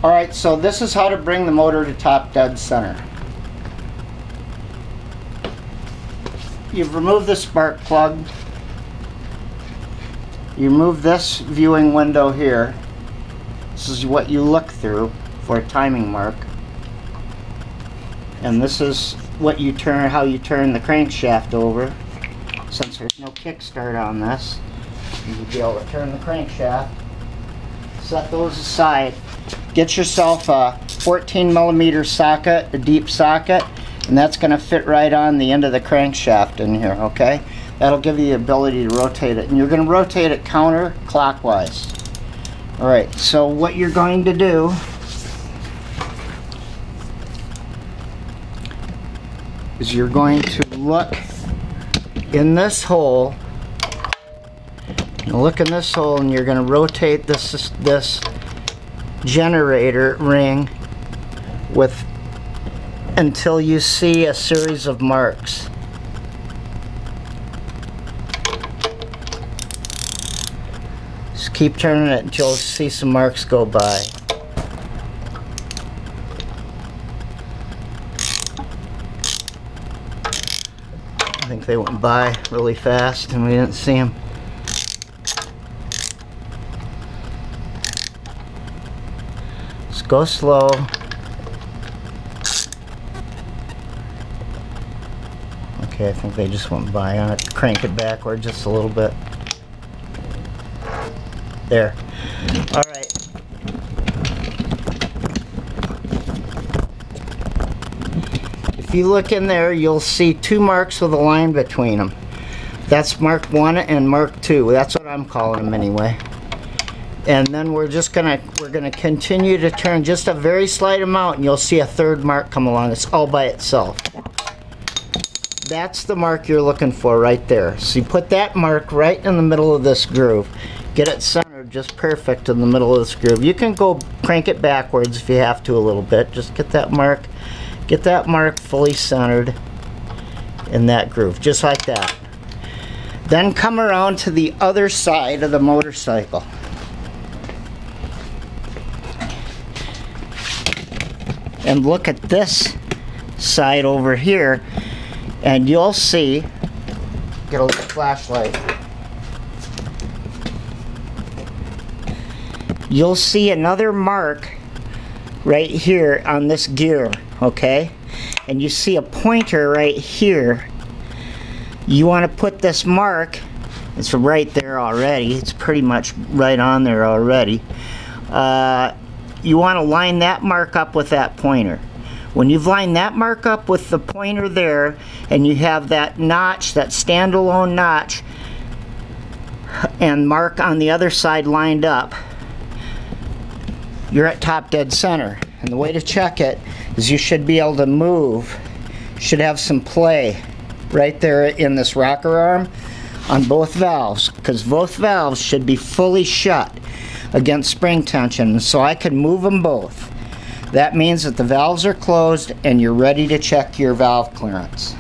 Alright, so this is how to bring the motor to top dead center. You've removed the spark plug. You remove this viewing window here. This is what you look through for a timing mark. And this is what you turn, how you turn the crankshaft over. Since there's no kickstart on this, you'll be able to turn the crankshaft. Set those aside. Get yourself a 14mm socket, a deep socket, and that's going to fit right on the end of the crankshaft in here, okay? That'll give you the ability to rotate it. And you're going to rotate it counterclockwise. Alright, so what you're going to do is you're going to look in this hole. Look in this hole, and you're going to rotate this generator ring with until you see a series of marks. Just keep turning it until you see some marks go by. I think they went by really fast and we didn't see them. Just go slow. Okay, I think they just went by on it. Crank it backward just a little bit. There. Alright. If you look in there, you'll see two marks with a line between them. That's Mark 1 and Mark 2. That's what I'm calling them anyway. And then we're gonna continue to turn just a very slight amount, and you'll see a third mark come along. It's all by itself. That's the mark you're looking for right there. So you put that mark right in the middle of this groove. Get it centered just perfect in the middle of this groove. You can go crank it backwards if you have to a little bit. Just get that mark fully centered in that groove, just like that. Then come around to the other side of the motorcycle. And look at this side over here, and you'll see, get a little flashlight, you'll see another mark right here on this gear, okay? And you see a pointer right here. You want to put this mark, it's right there already, it's pretty much right on there already. You want to line that mark up with that pointer. When you've lined that mark up with the pointer there, and you have that notch, that standalone notch, and mark on the other side lined up, you're at top dead center. And the way to check it is you should be able to move, should have some play right there in this rocker arm on both valves, because both valves should be fully shut against spring tension, so I can move them both. That means that the valves are closed and you're ready to check your valve clearance.